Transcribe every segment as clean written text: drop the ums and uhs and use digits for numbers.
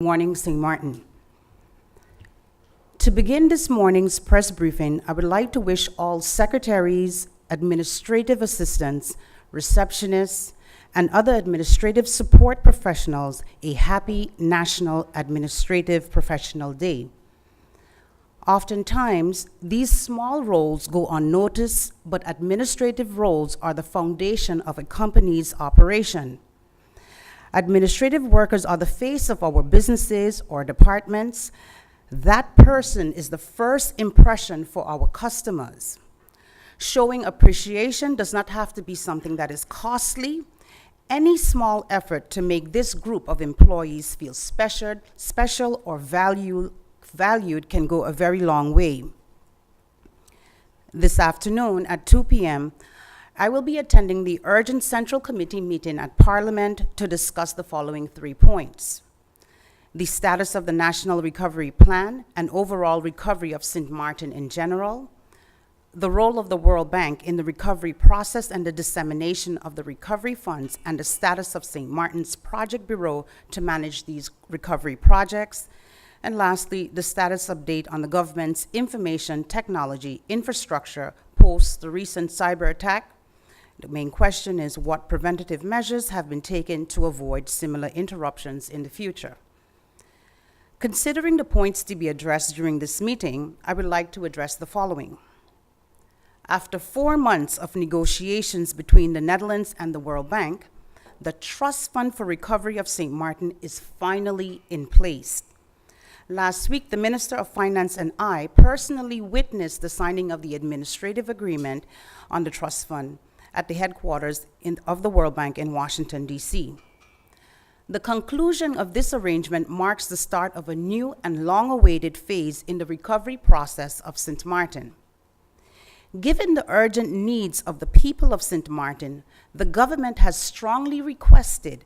Morning, St. Martin. To begin this morning's press briefing, I would like to wish all secretaries, administrative assistants, receptionists, and other administrative support professionals a happy National Administrative Professional Day. Oftentimes, these small roles go unnoticed, but administrative roles are the foundation of a company's operation. Administrative workers are the face of our businesses or departments. That person is the first impression for our customers. Showing appreciation does not have to be something that is costly. Any small effort to make this group of employees feel special or valued can go a very long way. This afternoon at 2 p.m., I will be attending the urgent Central Committee meeting at Parliament to discuss the following 3 points: the status of the National Recovery Plan and overall recovery of St. Martin in general, the role of the World Bank in the recovery process and the dissemination of the recovery funds, and the status of St. Martin's Project Bureau to manage these recovery projects, and lastly, the status update on the government's information technology infrastructure post the recent cyber attack. The main question is what preventative measures have been taken to avoid similar interruptions in the future. Considering the points to be addressed during this meeting, I would like to address the following. After 4 months of negotiations between the Netherlands and the World Bank, the Trust Fund for Recovery of St. Martin is finally in place. Last week, the Minister of Finance and I personally witnessed the signing of the administrative agreement on the Trust Fund at the headquarters of the World Bank in Washington, D.C. The conclusion of this arrangement marks the start of a new and long-awaited phase in the recovery process of St. Martin. Given the urgent needs of the people of St. Martin, the government has strongly requested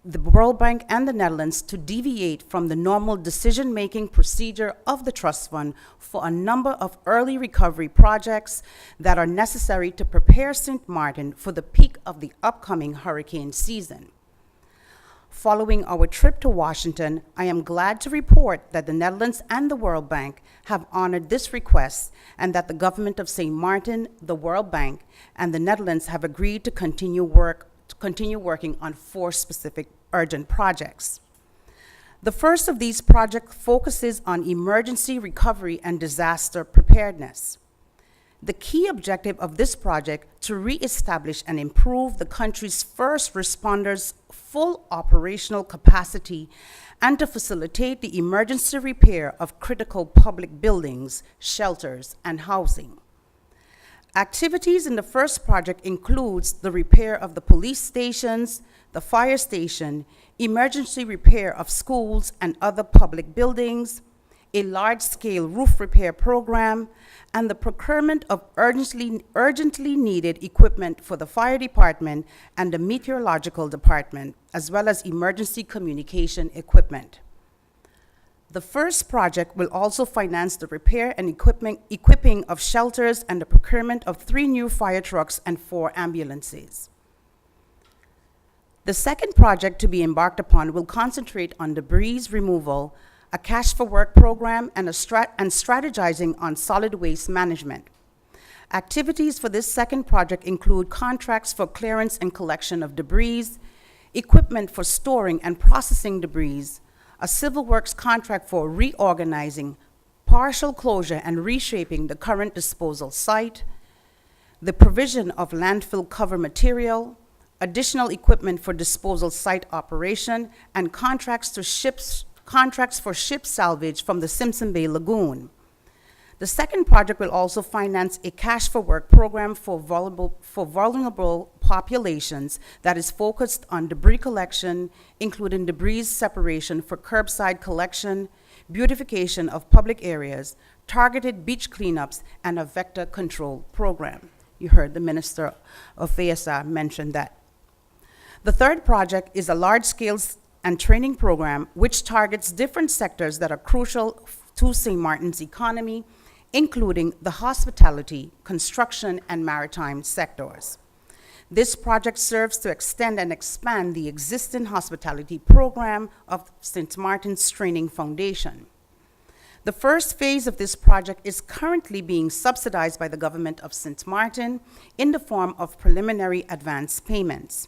the World Bank and the Netherlands to deviate from the normal decision-making procedure of the Trust Fund for a number of early recovery projects that are necessary to prepare St. Martin for the peak of the upcoming hurricane season. Following our trip to Washington, I am glad to report that the Netherlands and the World Bank have honored this request and that the government of St. Martin, the World Bank, and the Netherlands have agreed to continue working on 4 specific urgent projects. The first of these projects focuses on emergency recovery and disaster preparedness. The key objective of this project to reestablish and improve the country's first responders' full operational capacity and to facilitate the emergency repair of critical public buildings, shelters, and housing. Activities in the first project includes the repair of the police stations, the fire station, emergency repair of schools and other public buildings, a large-scale roof repair program, and the procurement of urgently needed equipment for the fire department and the meteorological department, as well as emergency communication equipment. The first project will also finance the repair and equipping of shelters and the procurement of 3 new fire trucks and 4 ambulances. The second project to be embarked upon will concentrate on debris removal, a cash for work program, and strategizing on solid waste management. Activities for this second project include contracts for clearance and collection of debris, equipment for storing and processing debris, a civil works contract for reorganizing, partial closure and reshaping the current disposal site, the provision of landfill cover material, additional equipment for disposal site operation, and contracts for ship salvage from the Simpson Bay Lagoon. The second project will also finance a cash for work program for vulnerable populations that is focused on debris collection, including debris separation for curbside collection, beautification of public areas, targeted beach cleanups, and a vector control program. You heard the Minister of VSA mention that. The third project is a large-scale and training program which targets different sectors that are crucial to St. Martin's economy, including the hospitality, construction, and maritime sectors. This project serves to extend and expand the existing hospitality program of St. Martin's Training Foundation. The first phase of this project is currently being subsidized by the government of St. Martin in the form of preliminary advance payments.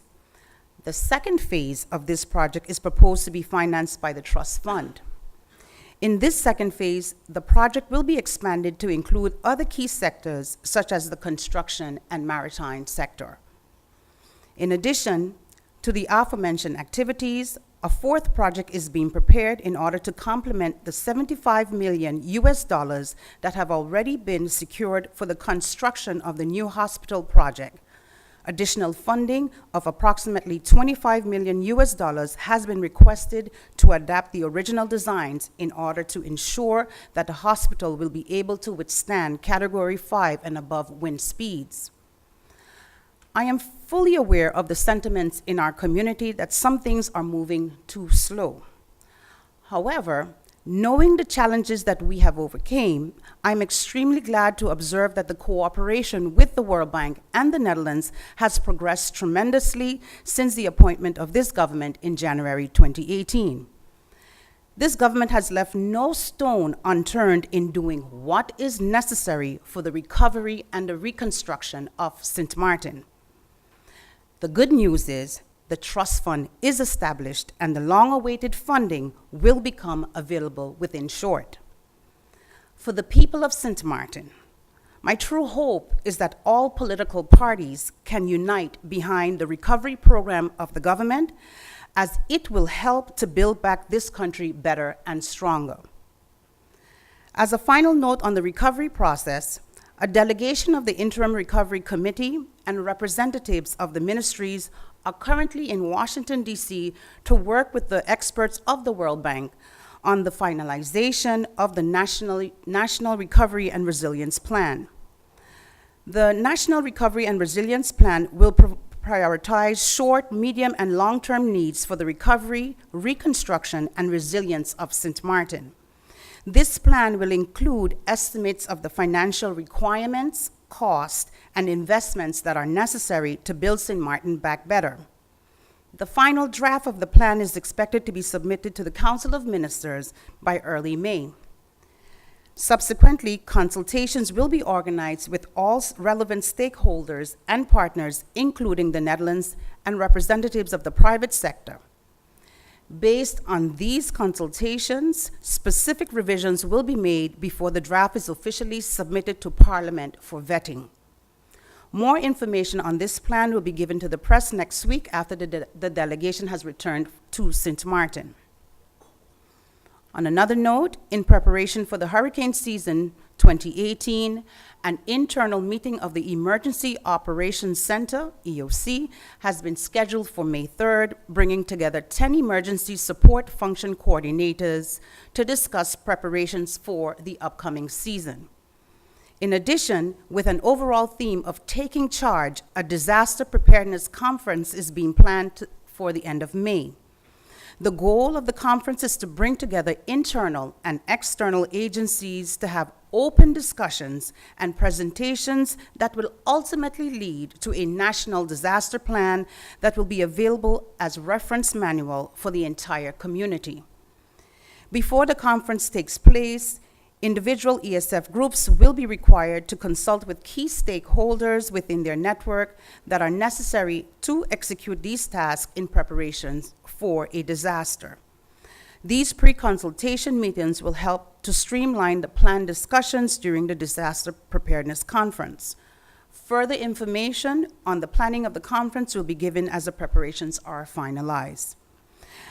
The second phase of this project is proposed to be financed by the trust fund. In this second phase, the project will be expanded to include other key sectors such as the construction and maritime sector. In addition to the aforementioned activities, a fourth project is being prepared in order to complement the $75 million that have already been secured for the construction of the new hospital project. Additional funding of approximately $25 million has been requested to adapt the original designs in order to ensure that the hospital will be able to withstand Category 5 and above wind speeds. I am fully aware of the sentiments in our community that some things are moving too slow. However, knowing the challenges that we have overcame, I'm extremely glad to observe that the cooperation with the World Bank and the Netherlands has progressed tremendously since the appointment of this government in January 2018. This government has left no stone unturned in doing what is necessary for the recovery and the reconstruction of St. Martin. The good news is the trust fund is established and the long-awaited funding will become available within short. For the people of St. Martin, my true hope is that all political parties can unite behind the recovery program of the government, as it will help to build back this country better and stronger. As a final note on the recovery process, a delegation of the Interim Recovery Committee and representatives of the ministries are currently in Washington, D.C. to work with the experts of the World Bank on the finalization of the National Recovery and Resilience Plan. The National Recovery and Resilience Plan will prioritize short, medium, and long-term needs for the recovery, reconstruction, and resilience of St. Martin. This plan will include estimates of the financial requirements, cost, and investments that are necessary to build St. Martin back better. The final draft of the plan is expected to be submitted to the Council of Ministers by early May. Subsequently, consultations will be organized with all relevant stakeholders and partners, including the Netherlands and representatives of the private sector. Based on these consultations, specific revisions will be made before the draft is officially submitted to Parliament for vetting. More information on this plan will be given to the press next week after the delegation has returned to St. Martin. On another note, in preparation for the hurricane season 2018, an internal meeting of the Emergency Operations Center, EOC, has been scheduled for May 3rd, bringing together 10 emergency support function coordinators to discuss preparations for the upcoming season. In addition, with an overall theme of taking charge, a disaster preparedness conference is being planned for the end of May. The goal of the conference is to bring together internal and external agencies to have open discussions and presentations that will ultimately lead to a national disaster plan that will be available as reference manual for the entire community. Before the conference takes place, individual ESF groups will be required to consult with key stakeholders within their network that are necessary to execute these tasks in preparations for a disaster. These pre-consultation meetings will help to streamline the planned discussions during the Disaster Preparedness Conference. Further information on the planning of the conference will be given as the preparations are finalized.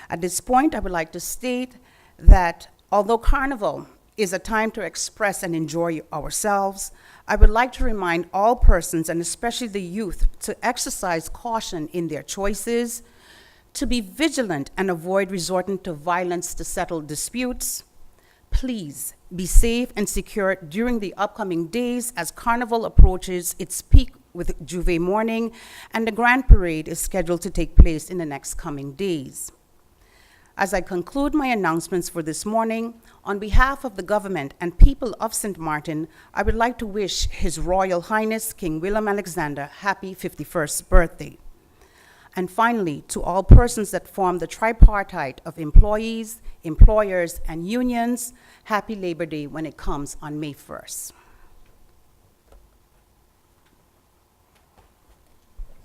At this point, I would like to state that although Carnival is a time to express and enjoy ourselves, I would like to remind all persons, and especially the youth, to exercise caution in their choices, to be vigilant and avoid resorting to violence to settle disputes. Please be safe and secure during the upcoming days as Carnival approaches its peak with Juve morning, and the Grand Parade is scheduled to take place in the next coming days. As I conclude my announcements for this morning, on behalf of the government and people of St. Martin, I would like to wish His Royal Highness King Willem Alexander happy 51st birthday. And finally, to all persons that form the tripartite of employees, employers, and unions, happy Labor Day when it comes on May 1st.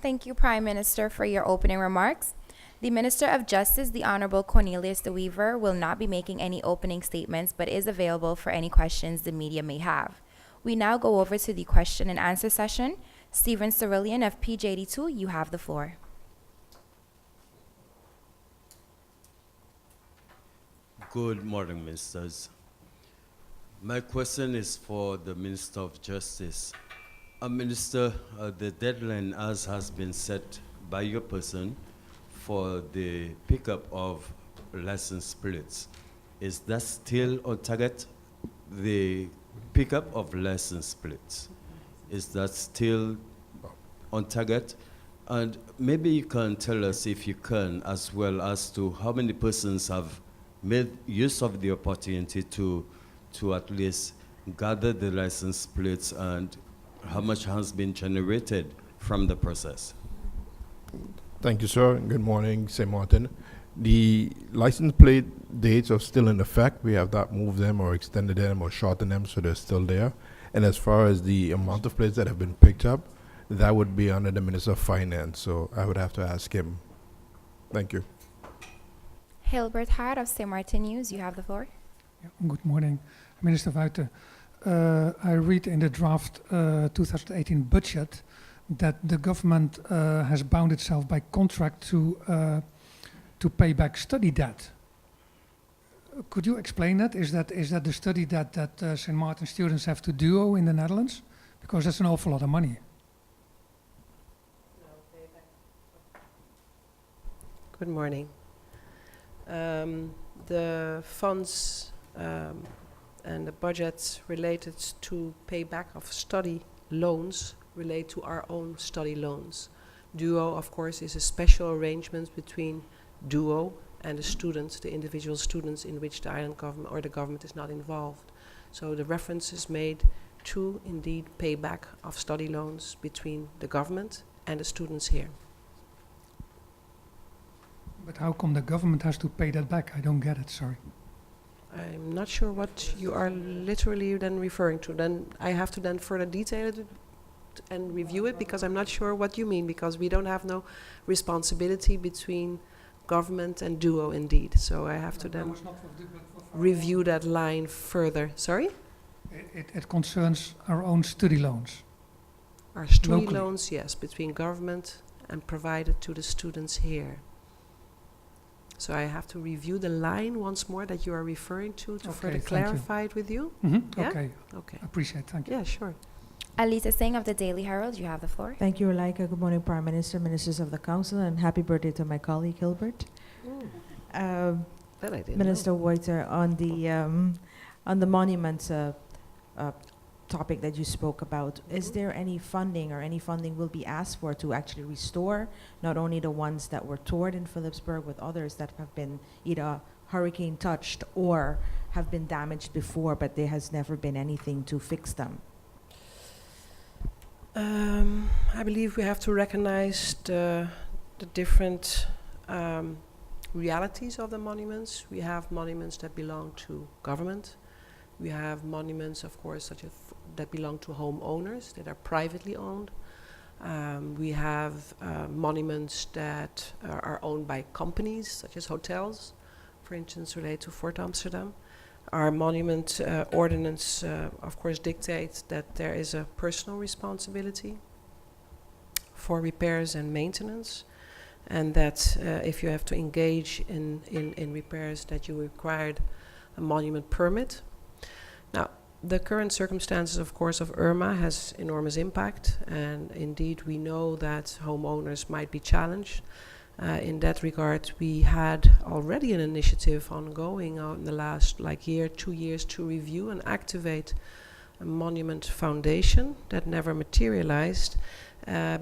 Thank you, Prime Minister, for your opening remarks. The Minister of Justice, the Honorable Cornelius de Wever, will not be making any opening statements, but is available for any questions the media may have. We now go over to the question and answer session. Stephen Cerillion of pt2, you have the floor. Good morning, ministers. My question is for the Minister of Justice. Minister, the deadline as has been set by your person for the pickup of license plates, is that still on target? The pickup of license plates, is that still on target? And maybe you can tell us, if you can, as well as to how many persons have made use of the opportunity to at least gather the license plates, and how much has been generated from the process? Thank you, sir. Good morning, St. Martin. The license plate dates are still in effect. We have not moved them or extended them or shortened them, so they're still there. And as far as the amount of plates that have been picked up, that would be under the Minister of Finance, so I would have to ask him. Thank you. Hilbert Hart of St. Martin News, you have the floor. Good morning, Minister Vuijten. I read in the draft 2018 budget that the government has bound itself by contract to pay back study debt. Could you explain that? Is that the study that St. Martin students have to do in the Netherlands? Because that's an awful lot of money. Good morning. The funds and the budgets related to payback of study loans relate to our own study loans. DUO, of course, is a special arrangement between DUO and the students, the individual students in which the island government or the government is not involved. So the reference is made to, indeed, payback of study loans between the government and the students here. But how come the government has to pay that back? I don't get it, sorry. I'm not sure what you are literally then referring to. Then I have to then further detail it and review it, because I'm not sure what you mean, because we don't have no responsibility between government and DUO, indeed. So I have to then review that line further. Sorry? It concerns our own study loans. Our study Locally. loans, yes, between government and provided to the students here. So I have to review the line once more that you are referring to further clarify it with you. Yeah? Okay, Okay. appreciate it, thank you. Yeah, sure. Alisa Singh of the Daily Herald, you have the floor. Thank you, Laika. Good morning, Prime Minister, Ministers of the Council, and happy birthday to my colleague, Hilbert. That I didn't Minister know. Vuijten, on the monuments topic that you spoke about, is there any funding or any funding will be asked for to actually restore not only the ones that were torn in Philipsburg, but others that have been either hurricane touched or have been damaged before, but there has never been anything to fix them? I believe we have to recognize the different realities of the monuments. We have monuments that belong to government. We have monuments, of course, such as that belong to homeowners that are privately owned. We have monuments that are owned by companies, such as hotels, for instance, related to Fort Amsterdam. Our monument ordinance, of course, dictates that there is a personal responsibility for repairs and maintenance, and that if you have to engage in repairs, that you required a monument permit. Now, the current circumstances, of course, of Irma has enormous impact, and indeed we know that homeowners might be challenged. In that regard, we had already an initiative ongoing in the last year, 2 years, to review and activate a monument foundation that never materialized,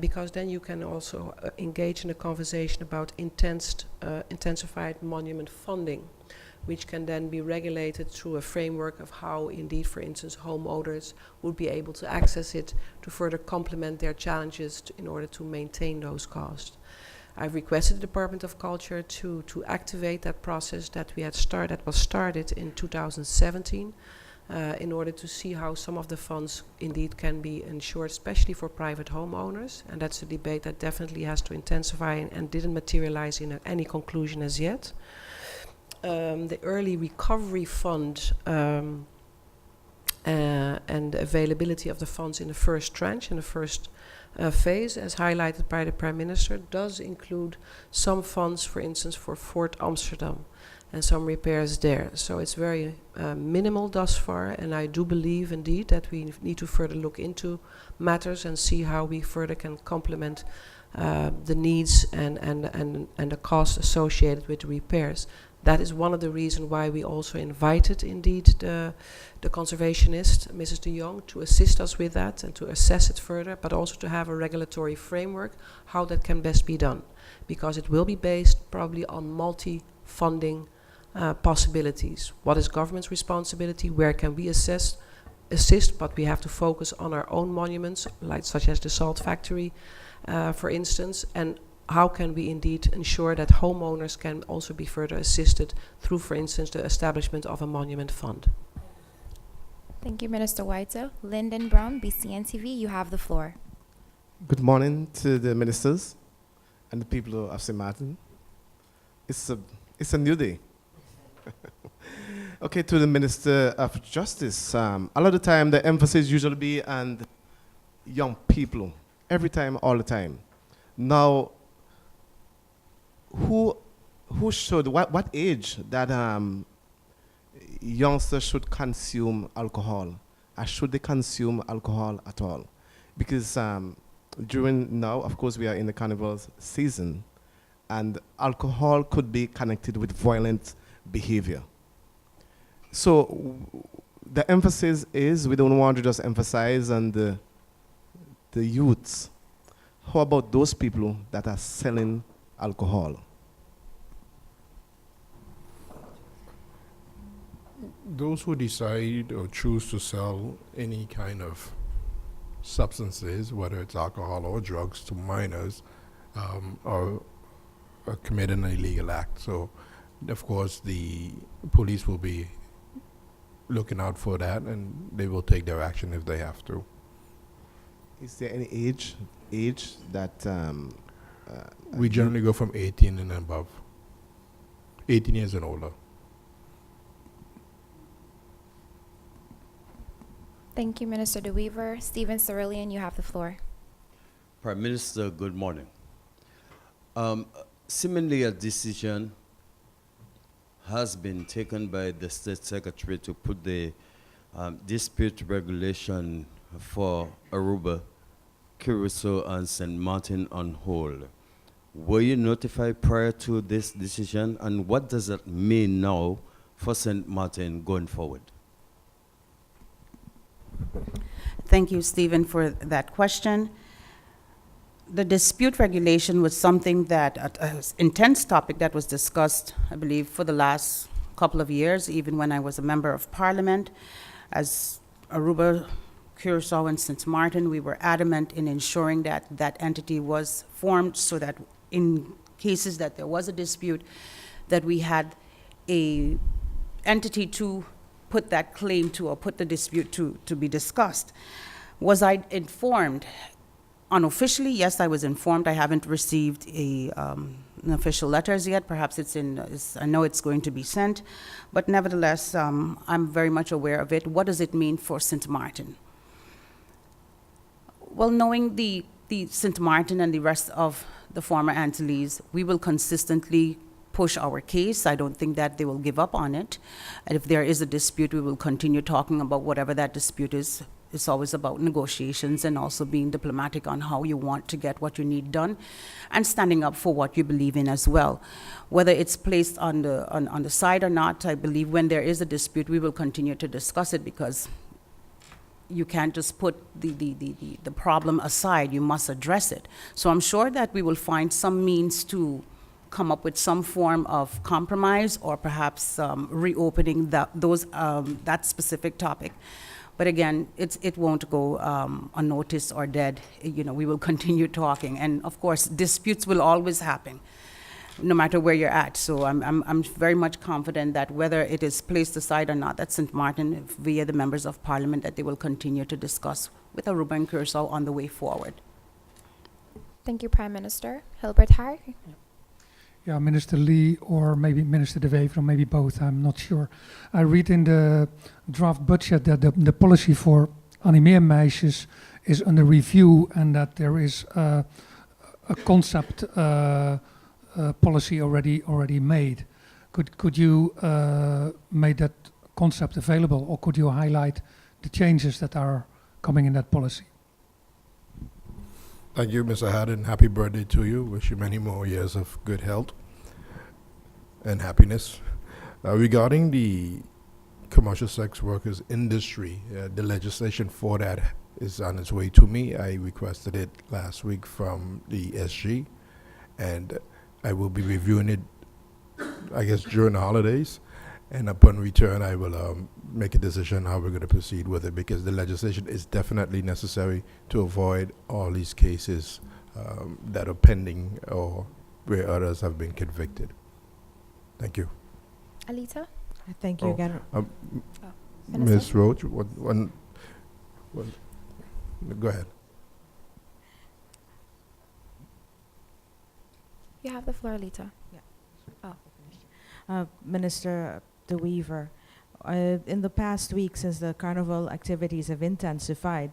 because then you can also engage in a conversation about intensified monument funding, which can then be regulated through a framework of how indeed, for instance, homeowners would be able to access it to further complement their challenges in order to maintain those costs. I've requested the Department of Culture to activate that process that was started in 2017 in order to see how some of the funds indeed can be ensured, especially for private homeowners. And that's a debate that definitely has to intensify and didn't materialize in any conclusion as yet. The Early Recovery Fund and the availability of the funds in the first tranche, in the first phase, as highlighted by the Prime Minister, does include some funds, for instance, for Fort Amsterdam and some repairs there. So it's very minimal thus far, and I do believe indeed that we need to further look into matters and see how we further can complement the needs and the costs associated with the repairs. That is one of the reasons why we also invited indeed the conservationist, Mrs. de Jong, to assist us with that and to assess it further, but also to have a regulatory framework, how that can best be done. Because it will be based probably on multi-funding possibilities. What is government's responsibility? Where can we assist? But we have to focus on our own monuments, like such as the salt factory, for instance, and how can we indeed ensure that homeowners can also be further assisted through, for instance, the establishment of a monument fund. Thank you, Minister White. Lyndon Brown, BCN TV, you have the floor. Good morning to the ministers and the people of St. Martin. It's a new day. Okay, to the Minister of Justice. A lot of the time, the emphasis usually be on young people, every time, all the time. Now, what age that youngsters should consume alcohol? Or should they consume alcohol at all? Because during now, of course, we are in the carnival season, and alcohol could be connected with violent behavior. So the emphasis is, we don't want to just emphasize on the youths. How about those people that are selling alcohol? Those who decide or choose to sell any kind of substances, whether it's alcohol or drugs, to minors, are committing an illegal act. So, of course, the police will be looking out for that, and they will take their action if they have to. Is there any age that We generally go from 18 and above. 18 years and older. Thank you, Minister De Wever. Stephen Cerulean, you have the floor. Prime Minister, good morning. Seemingly a decision has been taken by the State Secretary to put the dispute regulation for Aruba, Curacao, and St. Martin on hold. Were you notified prior to this decision, and what does that mean now for St. Martin going forward? Thank you, Stephen, for that question. The dispute regulation was something that, an intense topic that was discussed, I believe, for the last couple of years, even when I was a member of Parliament. As Aruba, Curacao, and St. Martin, we were adamant in ensuring that that entity was formed so that in cases that there was a dispute, that we had a entity to put that claim to, or put the dispute to be discussed. Was I informed? Unofficially, yes, I was informed. I haven't received an official letters yet. Perhaps I know it's going to be sent, but nevertheless, I'm very much aware of it. What does it mean for St. Martin? Well, knowing the St. Martin and the rest of the former Antilles, we will consistently push our case. I don't think that they will give up on it. And if there is a dispute, we will continue talking about whatever that dispute is. It's always about negotiations and also being diplomatic on how you want to get what you need done and standing up for what you believe in as well. Whether it's placed on the side or not, I believe when there is a dispute, we will continue to discuss it because you can't just put the problem aside. You must address it. So I'm sure that we will find some means to come up with some form of compromise, or perhaps reopening that specific topic. But again, it won't go unnoticed or dead. You know, we will continue talking. And of course, disputes will always happen, no matter where you're at. So I'm very much confident that whether it is placed aside or not, that St. Martin, via the members of parliament, that they will continue to discuss with Aruba and Curacao on the way forward. Thank you, Prime Minister. Hilbert Haar. Yeah, Minister Lee or maybe Minister De Wever, or maybe both, I'm not sure. I read in the draft budget that the policy for animeermeisjes is under review, and that there is a concept policy already made. Could you make that concept available, or could you highlight the changes that are coming in that policy? Thank you, Mr. Haddon. Happy birthday to you. Wish you many more years of good health and happiness. Regarding the commercial sex workers industry, the legislation for that is on its way to me. I requested it last week from the SG, and I will be reviewing it, I guess, during the holidays. And upon return, I will make a decision how we're going to proceed with it, because the legislation is definitely necessary to avoid all these cases that are pending or where others have been convicted. Thank you. Alita. Thank you again. Minister? Ms. Roach, go ahead. You have the floor, Alita. Minister De Wever, in the past week, since the carnival activities have intensified,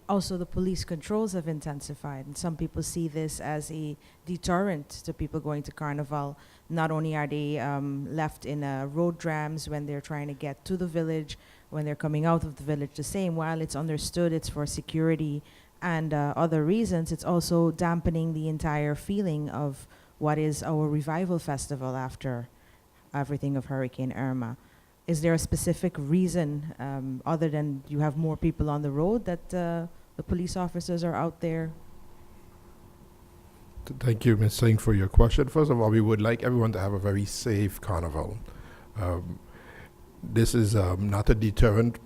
also the police controls have intensified, and some people see this as a deterrent to people going to carnival. Not only are they left in road trams when they're trying to get to the village, when they're coming out of the village the same, while it's understood it's for security and other reasons, it's also dampening the entire feeling of what is our revival festival after everything of Hurricane Irma. Is there a specific reason, other than you have more people on the road, that the police officers are out there? Thank you, Ms. Singh, for your question. First of all, we would like everyone to have a very safe carnival. This is not a deterrent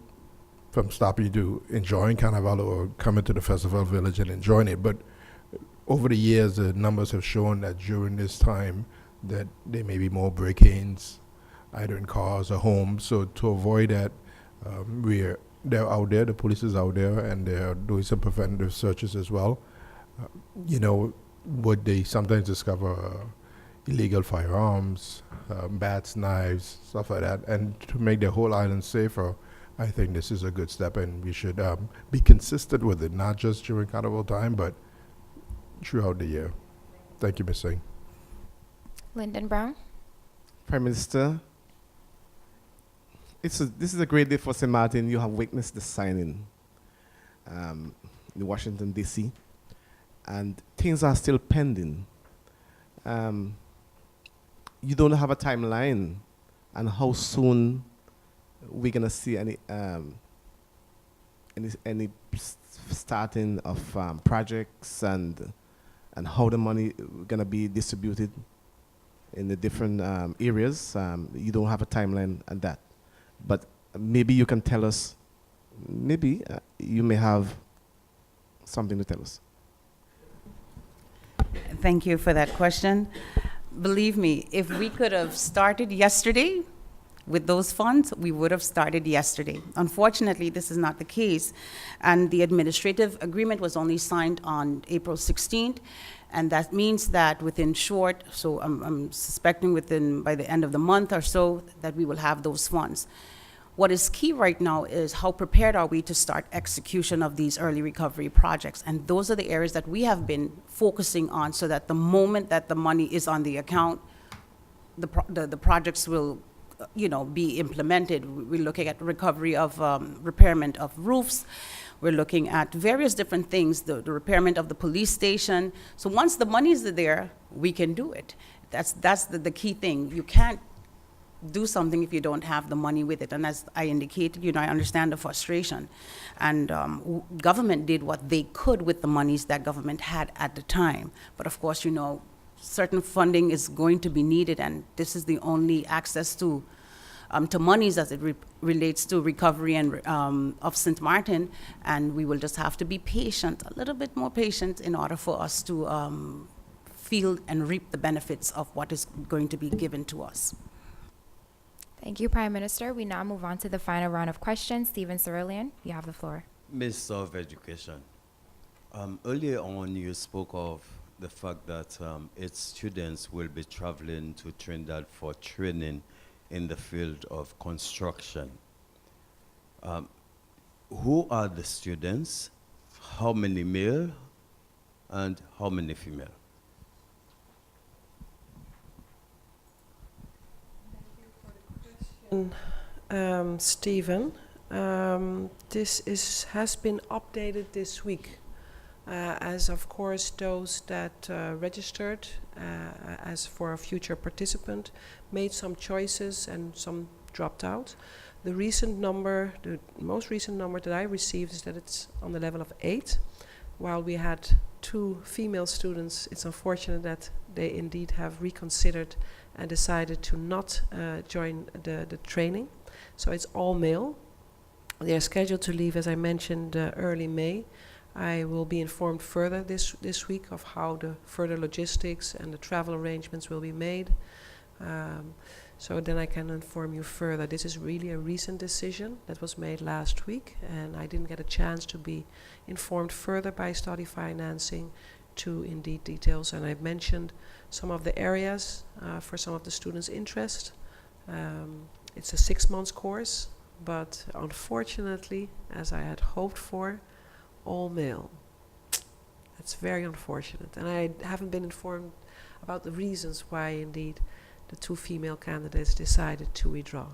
from stopping you to enjoying carnival or coming to the festival village and enjoying it. But over the years, the numbers have shown that during this time, that there may be more break-ins, either in cars or homes. So to avoid that, they're out there, the police is out there, and they're doing some preventative searches as well. Would they sometimes discover illegal firearms, bats, knives, stuff like that. And to make the whole island safer, I think this is a good step, and we should be consistent with it, not just during carnival time, but throughout the year. Thank you, Ms. Singh. Lyndon Brown. Prime Minister, this is a great day for St. Martin. You have witnessed the signing in Washington, D.C., and things are still pending. You don't have a timeline on how soon we're going to see any starting of projects and how the money going to be distributed in the different areas. You don't have a timeline on that. But maybe you can tell us, maybe you may have something to tell us. Thank you for that question. Believe me, if we could have started yesterday with those funds, we would have started yesterday. Unfortunately, this is not the case, and the administrative agreement was only signed on April 16th, and that means that within short, so I'm suspecting by the end of the month or so, that we will have those funds. What is key right now is how prepared are we to start execution of these early recovery projects, and those are the areas that we have been focusing on, so that the moment that the money is on the account, the projects will be implemented. We're looking at recovery of repairment of roofs. We're looking at various different things, the repairment of the police station. So once the money is there, we can do it. That's the key thing. You can't do something if you don't have the money with it. And as I indicated, I understand the frustration. And government did what they could with the monies that government had at the time. But of course, certain funding is going to be needed, and this is the only access to monies as it relates to recovery and of St. Martin. And we will just have to be patient, a little bit more patient, in order for us to feel and reap the benefits of what is going to be given to us. Thank you, Prime Minister. We now move on to the final round of questions. Stephen Cerulean, you have the floor. Minister of Education, earlier on you spoke of the fact that its students will be traveling to Trinidad for training in the field of construction. Who are the students? How many male and how many female? Stephen, this has been updated this week, as of course those that registered as for a future participant made some choices and some dropped out. The most recent number that I received is that it's on the level of 8. While we had 2 female students, it's unfortunate that they indeed have reconsidered and decided to not join the training. So it's all male. They are scheduled to leave, as I mentioned, early May. I will be informed further this week of how the further logistics and the travel arrangements will be made. So then I can inform you further. This is really a recent decision that was made last week, and I didn't get a chance to be informed further by Study Financing to indeed details. And I've mentioned some of the areas for some of the students' interest. It's a 6-month course, but unfortunately, as I had hoped for, all male. That's very unfortunate. And I haven't been informed about the reasons why indeed the 2 female candidates decided to withdraw.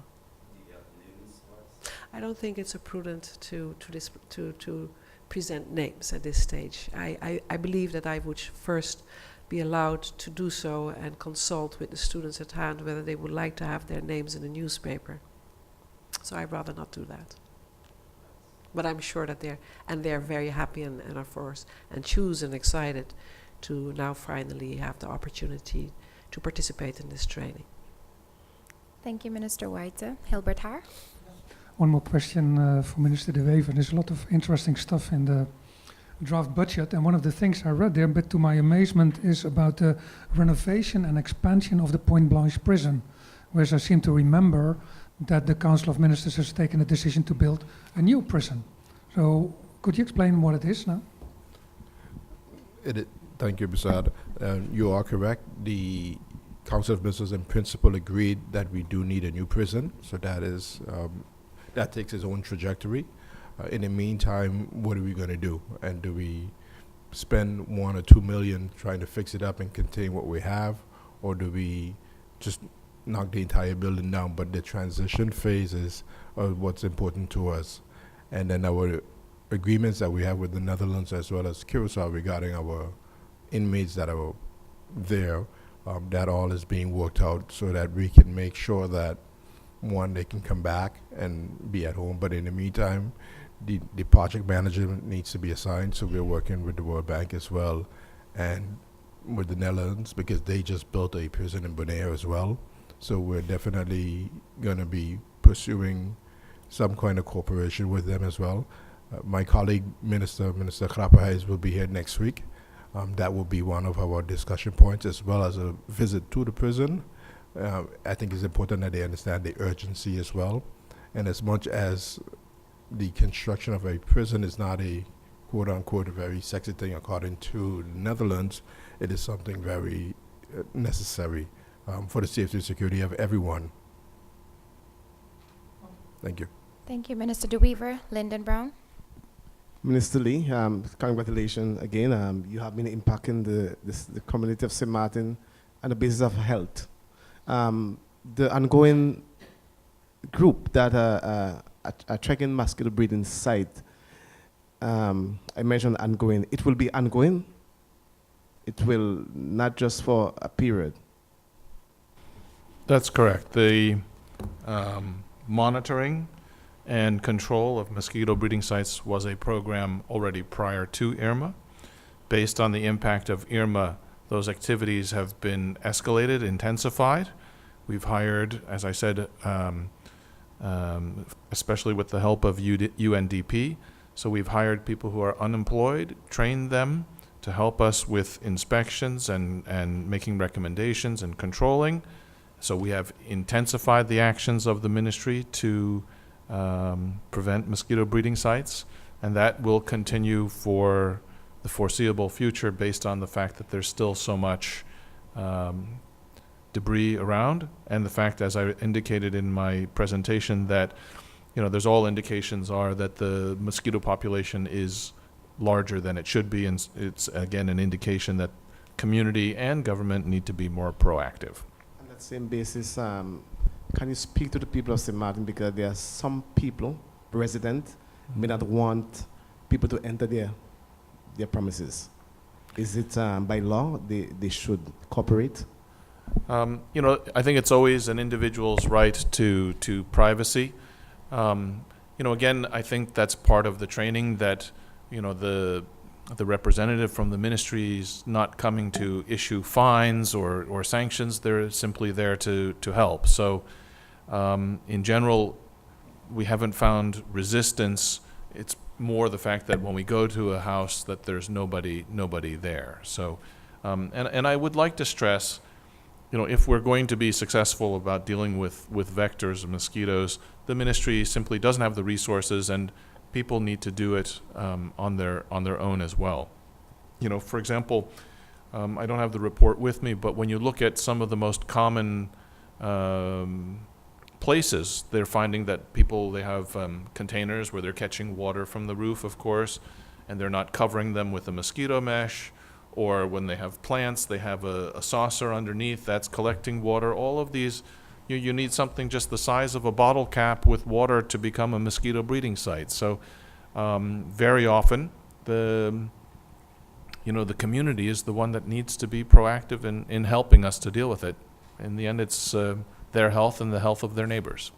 I don't think it's prudent to present names at this stage. I believe that I would first be allowed to do so and consult with the students at hand whether they would like to have their names in the newspaper. So I'd rather not do that. But I'm sure that they're very happy and of course enthused and excited to now finally have the opportunity to participate in this training. Thank you, Minister White. Hilbert Haar. One more question for Minister De Wever. There's a lot of interesting stuff in the draft budget, and one of the things I read there, but to my amazement, is about the renovation and expansion of the Point Blanche prison, whereas I seem to remember that the Council of Ministers has taken a decision to build a new prison. So could you explain what it is now? Thank you, Basad. You are correct. The Council of Ministers in principle agreed that we do need a new prison, so that takes its own trajectory. In the meantime, what are we going to do? And do we spend 1 or 2 million trying to fix it up and contain what we have, or do we just knock the entire building down? But the transition phases are what's important to us. And then our agreements that we have with the Netherlands as well as Curacao regarding our inmates that are there, that all is being worked out so that we can make sure that, one, they can come back and be at home. But in the meantime, the project management needs to be assigned, so we're working with the World Bank as well and with the Netherlands, because they just built a prison in Bonaire as well. So we're definitely going to be pursuing some kind of cooperation with them as well. My colleague, Minister Krapperhuis, will be here next week. That will be one of our discussion points, as well as a visit to the prison. I think it's important that they understand the urgency as well. And as much as the construction of a prison is not a quote-unquote very sexy thing according to the Netherlands, it is something very necessary for the safety and security of everyone. Thank you. Thank you, Minister De Wever. Lyndon Brown. Minister Lee, congratulations again. You have been impacting the community of St. Martin on the basis of health. The ongoing group that are tracking mosquito breeding site, I mentioned ongoing. It will be ongoing. It will not just for a period. That's correct. The Monitoring and control of mosquito breeding sites was a program already prior to Irma. Based on the impact of Irma, those activities have been escalated, intensified. We've hired, as I said, especially with the help of UNDP. So we've hired people who are unemployed, trained them to help us with inspections and making recommendations and controlling. So we have intensified the actions of the ministry to prevent mosquito breeding sites, and that will continue for the foreseeable future based on the fact that there's still so much debris around, and the fact, as I indicated in my presentation, that there's all indications are that the mosquito population is larger than it should be, and it's again an indication that community and government need to be more proactive. On that same basis, can you speak to the people of St. Martin, because there are some people, residents, may not want people to enter their premises. Is it by law they should cooperate? I think it's always an individual's right to privacy. Again, I think that's part of the training that, the representative from the ministry is not coming to issue fines or sanctions. They're simply there to help. So, in general, we haven't found resistance. It's more the fact that when we go to a house that there's nobody there. So, and I would like to stress, if we're going to be successful about dealing with vectors of mosquitoes, the ministry simply doesn't have the resources, and people need to do it on their own as well. For example, I don't have the report with me, but when you look at some of the most common places, they're finding that they have containers where they're catching water from the roof, of course, and they're not covering them with a mosquito mesh. Or when they have plants, they have a saucer underneath that's collecting water. All of these, you need something just the size of a bottle cap with water to become a mosquito breeding site. So very often, the community is the one that needs to be proactive in helping us to deal with it. In the end, it's their health and the health of their neighbors.